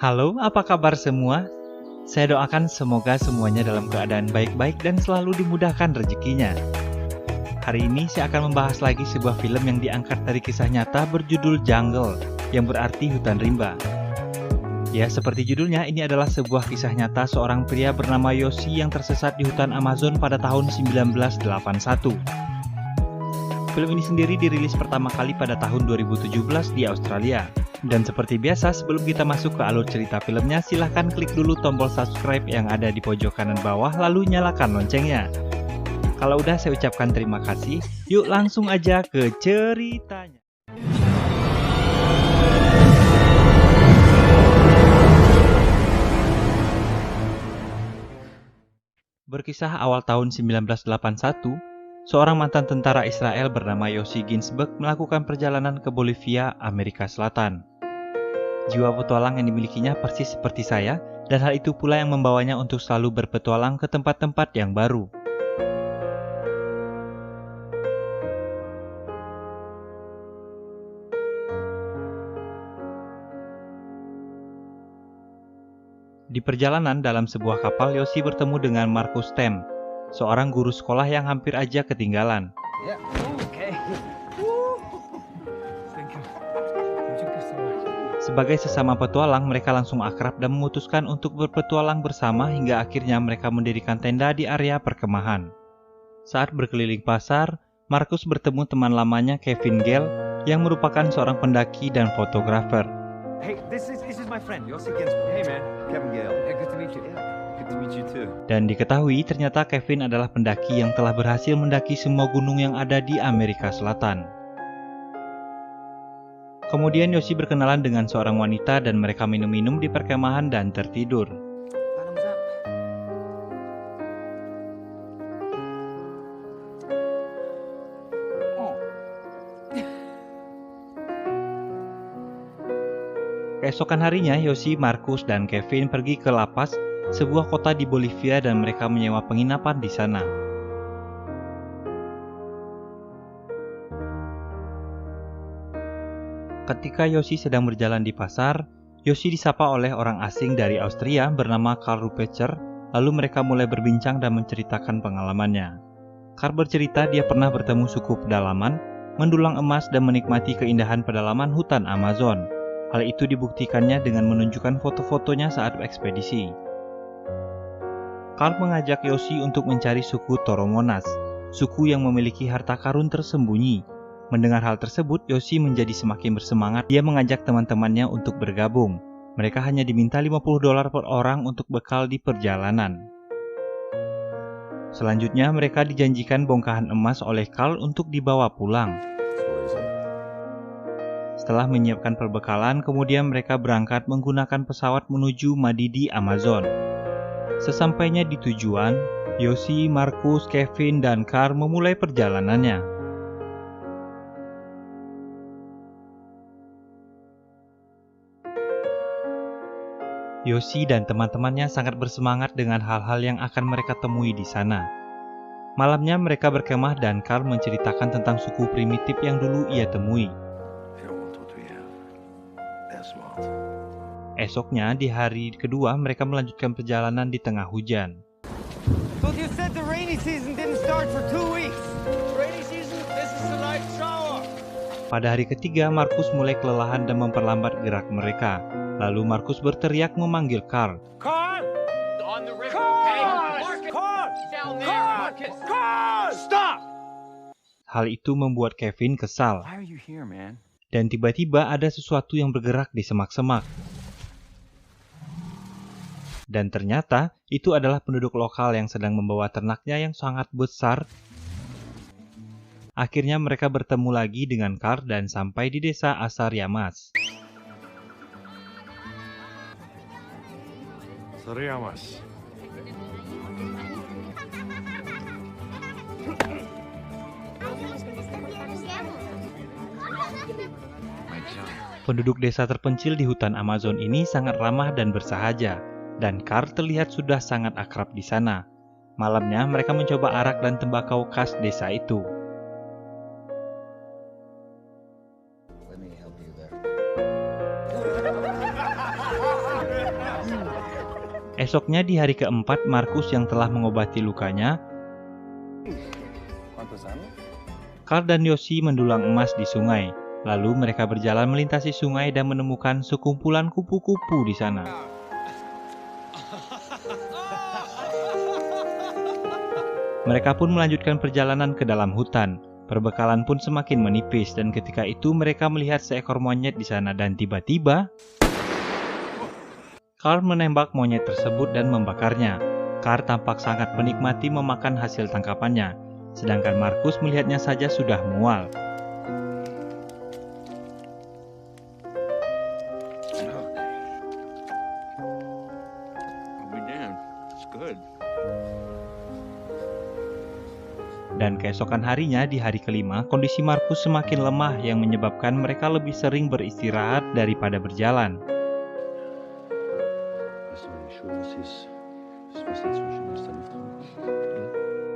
Halo, apa kabar semua? Saya doakan semoga semuanya dalam keadaan baik-baik dan selalu dimudahkan rezekinya. Hari ini saya akan membahas lagi sebuah film yang diangkat dari kisah nyata berjudul Jungle, yang berarti hutan rimba. Ya, seperti judulnya, ini adalah sebuah kisah nyata seorang pria bernama Yoshi yang tersesat di hutan Amazon pada tahun 1981. Film ini sendiri dirilis pertama kali pada tahun 2017 di Australia. Dan seperti biasa, sebelum kita masuk ke alur cerita filmnya, silahkan klik dulu tombol subscribe yang ada di pojok kanan bawah, lalu nyalakan loncengnya. Kalau udah, saya ucapkan terima kasih. Yuk langsung aja ke ceritanya. Berkisah awal tahun 1981, seorang mantan tentara Israel bernama Yoshi Ginsberg melakukan perjalanan ke Bolivia, Amerika Selatan. Jiwa petualang yang dimilikinya persis seperti saya, dan hal itu pula yang membawanya untuk selalu berpetualang ke tempat-tempat yang baru. Di perjalanan dalam sebuah kapal, Yoshi bertemu dengan Marcus Stem, seorang guru sekolah yang hampir aja ketinggalan. Sebagai sesama petualang, mereka langsung akrab dan memutuskan untuk berpetualang bersama hingga akhirnya mereka mendirikan tenda di area perkemahan. Saat berkeliling pasar, Marcus bertemu teman lamanya Kevin Gale yang merupakan seorang pendaki dan fotografer. Hey, this is my friend, Yoshi Ginsberg. Hey man, Kevin Gale. Hey, good to meet you. Yeah, good to meet you too. Dan diketahui ternyata Kevin adalah pendaki yang telah berhasil mendaki semua gunung yang ada di Amerika Selatan. Kemudian Yoshi berkenalan dengan seorang wanita dan mereka minum-minum di perkemahan dan tertidur. Bottoms up. Keesokan harinya, Yoshi, Marcus, dan Kevin pergi ke La Paz, sebuah kota di Bolivia, dan mereka menyewa penginapan di sana. Ketika Yoshi sedang berjalan di pasar, Yoshi disapa oleh orang asing dari Austria bernama Karl Rupecher, lalu mereka mulai berbincang dan menceritakan pengalamannya. Karl bercerita dia pernah bertemu suku pedalaman, mendulang emas dan menikmati keindahan pedalaman hutan Amazon. Hal itu dibuktikannya dengan menunjukkan foto-fotonya saat ekspedisi. Karl mengajak Yoshi untuk mencari suku Toromonas, suku yang memiliki harta karun tersembunyi. Mendengar hal tersebut, Yoshi menjadi semakin bersemangat. Dia mengajak teman-temannya untuk bergabung. Mereka hanya diminta $50 per orang untuk bekal di perjalanan. Selanjutnya, mereka dijanjikan bongkahan emas oleh Karl untuk dibawa pulang. Setelah menyiapkan perbekalan, kemudian mereka berangkat menggunakan pesawat menuju Madidi, Amazon. Sesampainya di tujuan, Yoshi, Marcus, Kevin, dan Karl memulai perjalanannya. Yoshi dan teman-temannya sangat bersemangat dengan hal-hal yang akan mereka temui di sana. Malamnya mereka berkemah dan Karl menceritakan tentang suku primitif yang dulu ia temui. Esoknya, di hari kedua, mereka melanjutkan perjalanan di tengah hujan. Pada hari ketiga, Marcus mulai kelelahan dan memperlambat gerak mereka. Lalu Marcus berteriak memanggil Karl. Carl! On the river, okay? Carl! Down there, Marcus! Carl! Stop! Hal itu membuat Kevin kesal. Why are you here, man? Dan tiba-tiba ada sesuatu yang bergerak di semak-semak. Dan ternyata itu adalah penduduk lokal yang sedang membawa ternaknya yang sangat besar. Akhirnya mereka bertemu lagi dengan Karl dan sampai di desa Asariamas. Asariamas. Penduduk desa terpencil di hutan Amazon ini sangat ramah dan bersahaja, dan Karl terlihat sudah sangat akrab di sana. Malamnya mereka mencoba arak dan tembakau khas desa itu. Esoknya di hari keempat, Markus yang telah mengobati lukanya, Carl dan Yoshi mendulang emas di sungai. Lalu mereka berjalan melintasi sungai dan menemukan sekumpulan kupu-kupu di sana. Mereka pun melanjutkan perjalanan ke dalam hutan. Perbekalan pun semakin menipis dan ketika itu mereka melihat seekor monyet di sana dan tiba-tiba Carl menembak monyet tersebut dan membakarnya. Carl tampak sangat menikmati memakan hasil tangkapannya, sedangkan Markus melihatnya saja sudah mual. Dan keesokan harinya di hari kelima, kondisi Markus semakin lemah yang menyebabkan mereka lebih sering beristirahat daripada berjalan.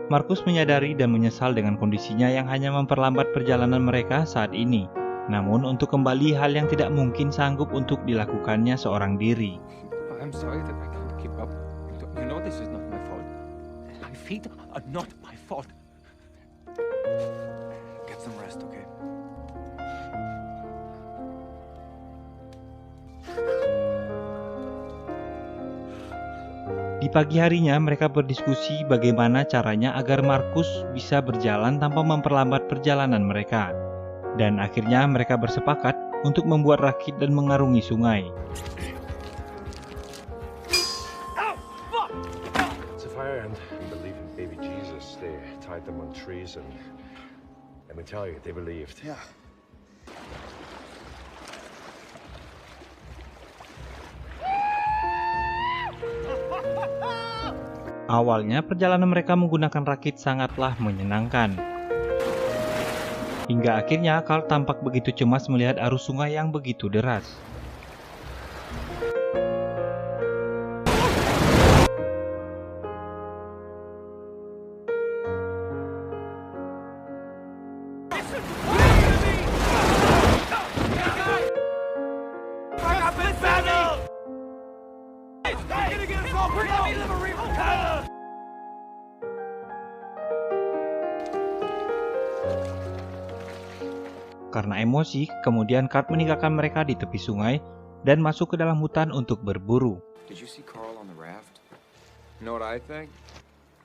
Markus menyadari dan menyesal dengan kondisinya yang hanya memperlambat perjalanan mereka saat ini. Namun untuk kembali hal yang tidak mungkin sanggup untuk dilakukannya seorang diri. I'm sorry that I can't keep up. You know this is not my fault. My feet are not my fault. Get some rest, okay? Di pagi harinya mereka berdiskusi bagaimana caranya agar Markus bisa berjalan tanpa memperlambat perjalanan mereka. Dan akhirnya mereka bersepakat untuk membuat rakit dan mengarungi sungai. Sapphire and believe in baby Jesus. They tied them on trees and let me tell you, they believed. Yeah. Awalnya perjalanan mereka menggunakan rakit sangatlah menyenangkan. Hingga akhirnya Carl tampak begitu cemas melihat arus sungai yang begitu deras. Karena emosi, kemudian Carl meninggalkan mereka di tepi sungai dan masuk ke dalam hutan untuk berburu. Did you see Carl on the raft? You know what I think?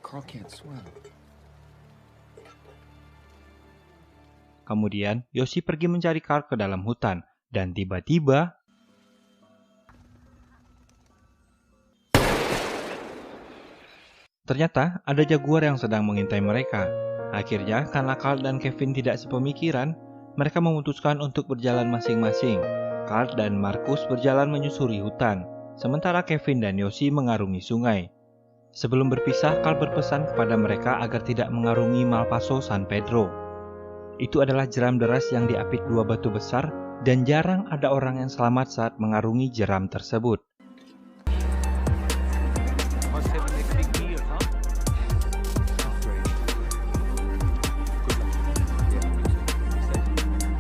Carl can't swim. Kemudian, Yoshi pergi mencari Carl ke dalam hutan dan tiba-tiba ternyata ada jaguar yang sedang mengintai mereka. Akhirnya, karena Carl dan Kevin tidak sepemikiran, mereka memutuskan untuk berjalan masing-masing. Carl dan Markus berjalan menyusuri hutan, sementara Kevin dan Yoshi mengarungi sungai. Sebelum berpisah, Carl berpesan kepada mereka agar tidak mengarungi Malpaso San Pedro. Itu adalah jeram deras yang diapit dua batu besar dan jarang ada orang yang selamat saat mengarungi jeram tersebut.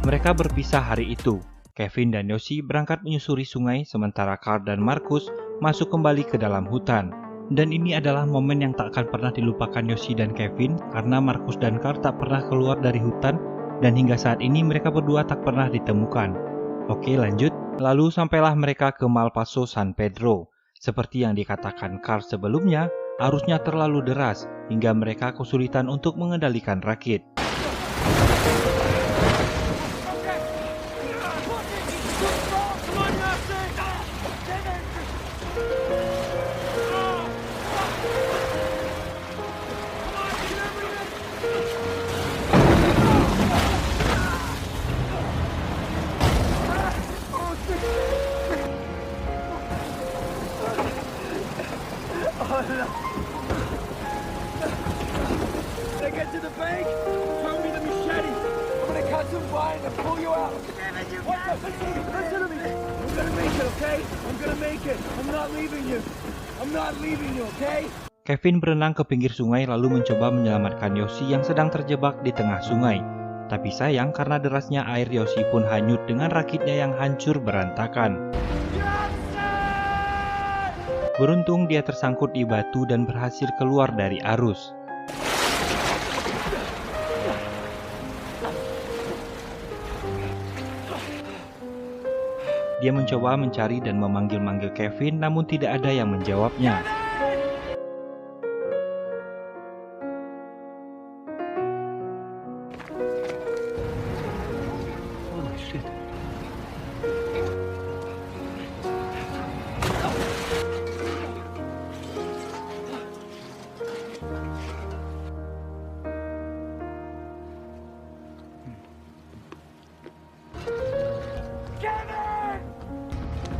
Mereka berpisah hari itu. Kevin dan Yoshi berangkat menyusuri sungai sementara Carl dan Markus masuk kembali ke dalam hutan. Dan ini adalah momen yang tak akan pernah dilupakan Yoshi dan Kevin karena Markus dan Carl tak pernah keluar dari hutan dan hingga saat ini mereka berdua tak pernah ditemukan. Oke, lanjut. Lalu sampailah mereka ke Malpaso San Pedro. Seperti yang dikatakan Carl sebelumnya, arusnya terlalu deras hingga mereka kesulitan untuk mengendalikan rakit. When I get to the bank, throw me the machete. I'm gonna cut some vine and pull you out. Listen to me. I'm gonna make it, okay? I'm gonna make it. I'm not leaving you. I'm not leaving you, okay? Kevin berenang ke pinggir sungai lalu mencoba menyelamatkan Yoshi yang sedang terjebak di tengah sungai. Tapi sayang karena derasnya air, Yoshi pun hanyut dengan rakitnya yang hancur berantakan. Beruntung dia tersangkut di batu dan berhasil keluar dari arus. Dia mencoba mencari dan memanggil-manggil Kevin, namun tidak ada yang menjawabnya. Holy shit. Kevin!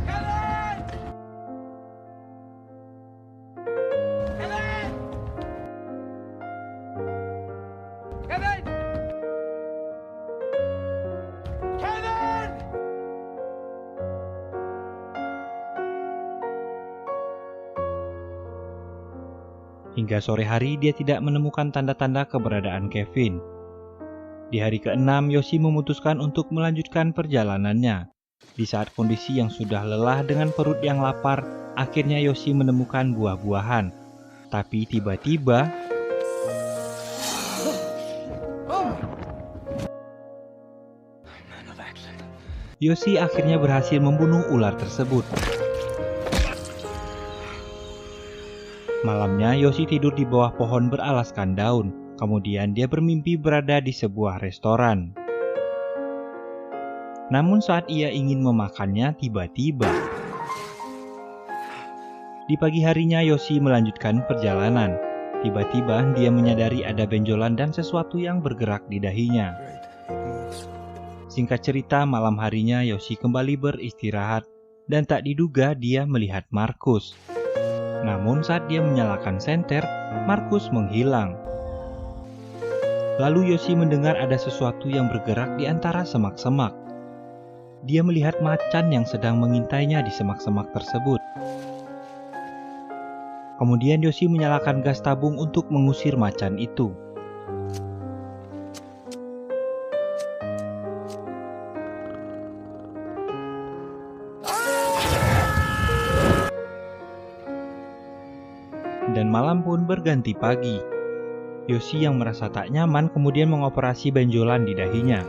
Kevin! Hingga sore hari dia tidak menemukan tanda-tanda keberadaan Kevin. Di hari ke-6, Yoshi memutuskan untuk melanjutkan perjalanannya. Di saat kondisi yang sudah lelah dengan perut yang lapar, akhirnya Yoshi menemukan buah-buahan. Tapi tiba-tiba, Man of action. Yoshi akhirnya berhasil membunuh ular tersebut. Malamnya, Yoshi tidur di bawah pohon beralaskan daun. Kemudian dia bermimpi berada di sebuah restoran. Namun saat ia ingin memakannya, tiba-tiba di pagi harinya Yoshi melanjutkan perjalanan. Tiba-tiba dia menyadari ada benjolan dan sesuatu yang bergerak di dahinya. Singkat cerita, malam harinya Yoshi kembali beristirahat dan tak diduga dia melihat Markus. Namun saat dia menyalakan senter, Markus menghilang. Lalu Yoshi mendengar ada sesuatu yang bergerak di antara semak-semak. Dia melihat macan yang sedang mengintainya di semak-semak tersebut. Kemudian Yoshi menyalakan gas tabung untuk mengusir macan itu. Dan malam pun berganti pagi. Yoshi yang merasa tak nyaman kemudian mengoperasi benjolan di dahinya.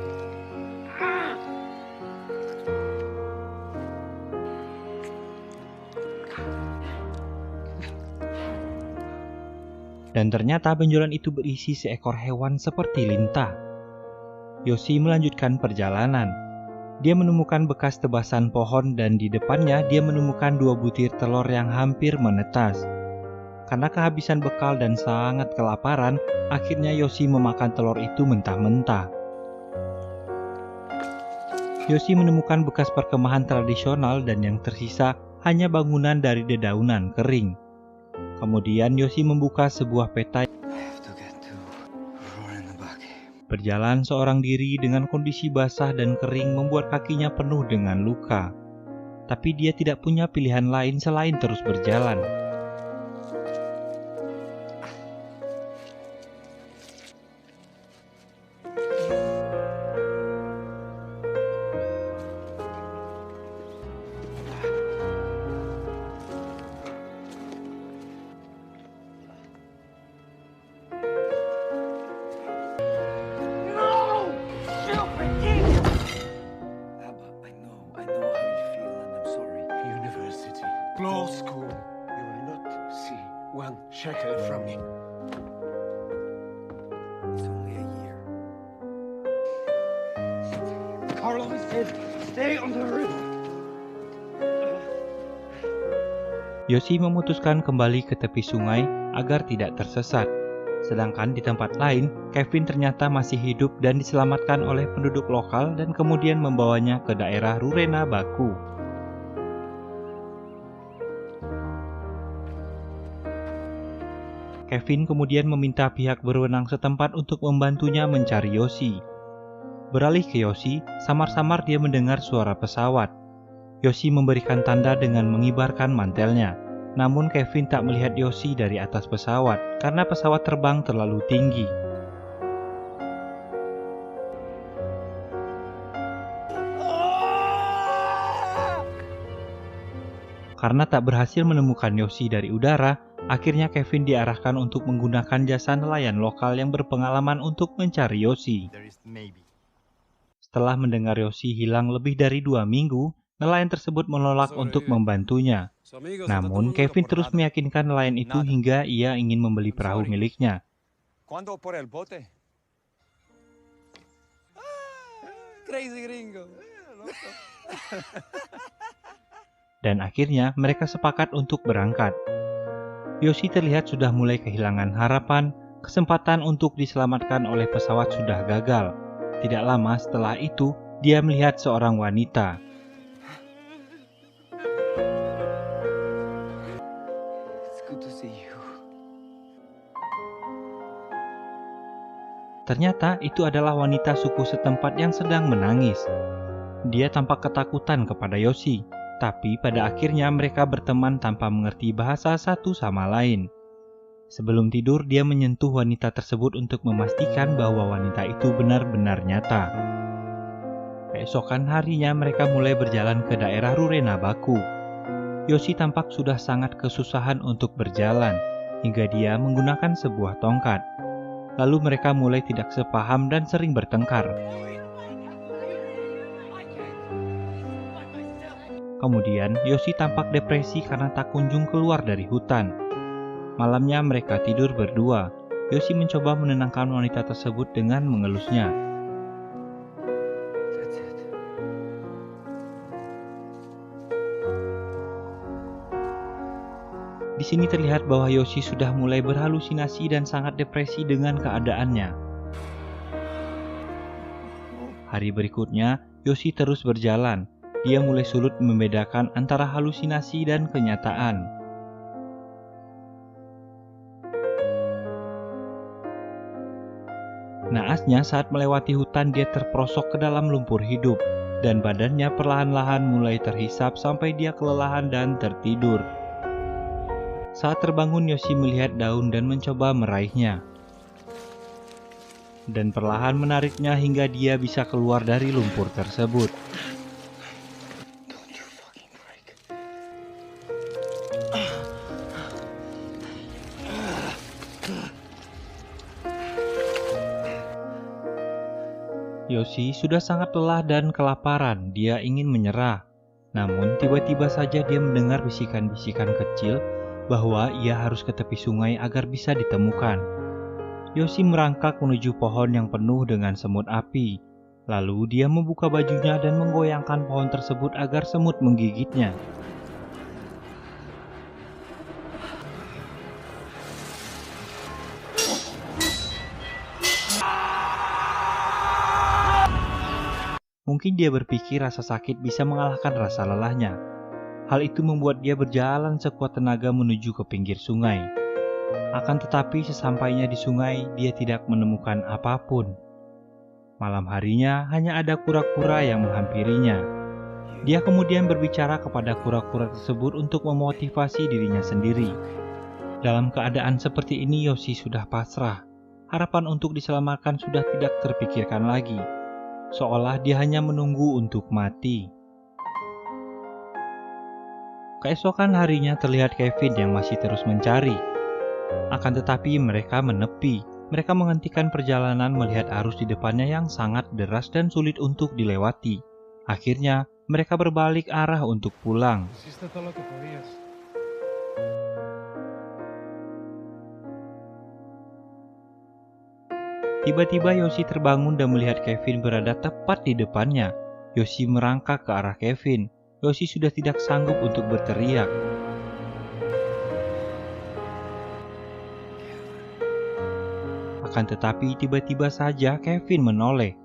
Dan ternyata benjolan itu berisi seekor hewan seperti lintah. Yoshi melanjutkan perjalanan. Dia menemukan bekas tebasan pohon dan di depannya dia menemukan 2 butir telur yang hampir menetas. Karena kehabisan bekal dan sangat kelaparan, akhirnya Yoshi memakan telur itu mentah-mentah. Yoshi menemukan bekas perkemahan tradisional dan yang tersisa hanya bangunan dari dedaunan kering. Kemudian Yoshi membuka sebuah peta. Berjalan seorang diri dengan kondisi basah dan kering membuat kakinya penuh dengan luka. Tapi dia tidak punya pilihan lain selain terus berjalan. No! Stupid idiot! Abba, I know how you feel, and I'm sorry. University, law school. You will not see 1 shekel from me. It's only a year. Carlo said, stay on the river. Yoshi memutuskan kembali ke tepi sungai agar tidak tersesat. Sedangkan di tempat lain, Kevin ternyata masih hidup dan diselamatkan oleh penduduk lokal dan kemudian membawanya ke daerah Rurena Baku. Kevin kemudian meminta pihak berwenang setempat untuk membantunya mencari Yoshi. Beralih ke Yoshi, samar-samar dia mendengar suara pesawat. Yoshi memberikan tanda dengan mengibarkan mantelnya. Namun Kevin tak melihat Yoshi dari atas pesawat karena pesawat terbang terlalu tinggi. Karena tak berhasil menemukan Yoshi dari udara, akhirnya Kevin diarahkan untuk menggunakan jasa nelayan lokal yang berpengalaman untuk mencari Yoshi. Setelah mendengar Yoshi hilang lebih dari 2 minggu, nelayan tersebut menolak untuk membantunya. Namun, Kevin terus meyakinkan nelayan itu hingga ia ingin membeli perahu miliknya. ¿Cuándo por el bote? Crazy gringo. Dan akhirnya mereka sepakat untuk berangkat. Yoshi terlihat sudah mulai kehilangan harapan, kesempatan untuk diselamatkan oleh pesawat sudah gagal. Tidak lama setelah itu, dia melihat seorang wanita. It's good to see you. Ternyata itu adalah wanita suku setempat yang sedang menangis. Dia tampak ketakutan kepada Yoshi, tapi pada akhirnya mereka berteman tanpa mengerti bahasa satu sama lain. Sebelum tidur, dia menyentuh wanita tersebut untuk memastikan bahwa wanita itu benar-benar nyata. Keesokan harinya mereka mulai berjalan ke daerah Rurena Baku. Yoshi tampak sudah sangat kesusahan untuk berjalan, hingga dia menggunakan sebuah tongkat. Lalu mereka mulai tidak sepaham dan sering bertengkar. Kemudian, Yoshi tampak depresi karena tak kunjung keluar dari hutan. Malamnya mereka tidur berdua. Yoshi mencoba menenangkan wanita tersebut dengan mengelusnya. Di sini terlihat bahwa Yoshi sudah mulai berhalusinasi dan sangat depresi dengan keadaannya. Hari berikutnya, Yoshi terus berjalan. Dia mulai sulit membedakan antara halusinasi dan kenyataan. Naasnya saat melewati hutan dia terperosok ke dalam lumpur hidup dan badannya perlahan-lahan mulai terhisap sampai dia kelelahan dan tertidur. Saat terbangun, Yoshi melihat daun dan mencoba meraihnya. Dan perlahan menariknya hingga dia bisa keluar dari lumpur tersebut. Yoshi sudah sangat lelah dan kelaparan, dia ingin menyerah. Namun tiba-tiba saja dia mendengar bisikan-bisikan kecil bahwa ia harus ke tepi sungai agar bisa ditemukan. Yoshi merangkak menuju pohon yang penuh dengan semut api. Lalu dia membuka bajunya dan menggoyangkan pohon tersebut agar semut menggigitnya. Mungkin dia berpikir rasa sakit bisa mengalahkan rasa lelahnya. Hal itu membuat dia berjalan sekuat tenaga menuju ke pinggir sungai. Akan tetapi sesampainya di sungai, dia tidak menemukan apapun. Malam harinya hanya ada kura-kura yang menghampirinya. Dia kemudian berbicara kepada kura-kura tersebut untuk memotivasi dirinya sendiri. Dalam keadaan seperti ini, Yoshi sudah pasrah. Harapan untuk diselamatkan sudah tidak terpikirkan lagi. Seolah dia hanya menunggu untuk mati. Keesokan harinya terlihat Kevin yang masih terus mencari. Akan tetapi mereka menepi. Mereka menghentikan perjalanan melihat arus di depannya yang sangat deras dan sulit untuk dilewati. Akhirnya mereka berbalik arah untuk pulang. Tiba-tiba Yoshi terbangun dan melihat Kevin berada tepat di depannya. Yoshi merangkak ke arah Kevin. Yoshi sudah tidak sanggup untuk berteriak. Akan tetapi tiba-tiba saja Kevin menoleh.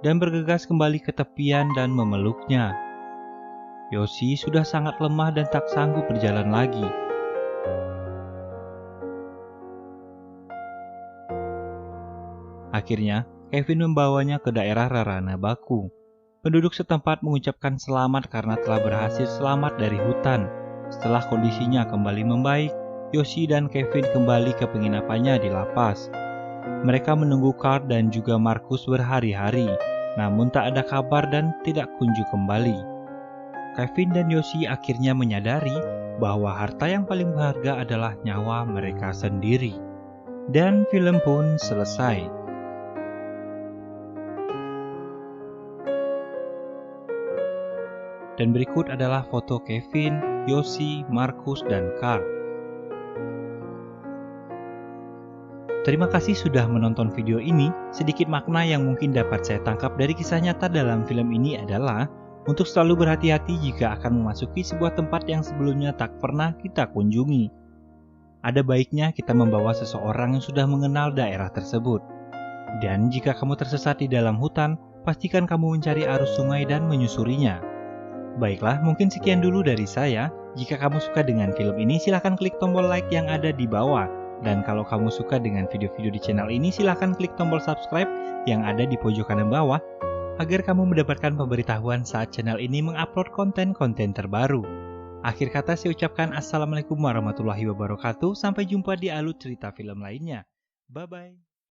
Dan bergegas kembali ke tepian dan memeluknya. Yoshi sudah sangat lemah dan tak sanggup berjalan lagi. Akhirnya, Kevin membawanya ke daerah Rurena Baku. Penduduk setempat mengucapkan selamat karena telah berhasil selamat dari hutan. Setelah kondisinya kembali membaik, Yoshi dan Kevin kembali ke penginapannya di lapas. Mereka menunggu Carl dan juga Marcus berhari-hari. namun tak ada kabar dan tidak kunjung kembali. Kevin dan Yoshi akhirnya menyadari bahwa harta yang paling berharga adalah nyawa mereka sendiri. Dan film pun selesai. Dan berikut adalah foto Kevin, Yoshi, Marcus, dan Carl. Terima kasih sudah menonton video ini. Sedikit makna yang mungkin dapat saya tangkap dari kisah nyata dalam film ini adalah untuk selalu berhati-hati jika akan memasuki sebuah tempat yang sebelumnya tak pernah kita kunjungi. Ada baiknya kita membawa seseorang yang sudah mengenal daerah tersebut. Dan jika kamu tersesat di dalam hutan, pastikan kamu mencari arus sungai dan menyusurinya. Baiklah, mungkin sekian dulu dari saya. Jika kamu suka dengan film ini, silahkan klik tombol like yang ada di bawah. Dan kalau kamu suka dengan video-video di channel ini, silahkan klik tombol subscribe yang ada di pojok kanan bawah, agar kamu mendapatkan pemberitahuan saat channel ini mengupload konten-konten terbaru. Akhir kata saya ucapkan Assalamualaikum warahmatullahi wabarakatuh. Sampai jumpa di Alut Cerita Film lainnya. Bye-bye.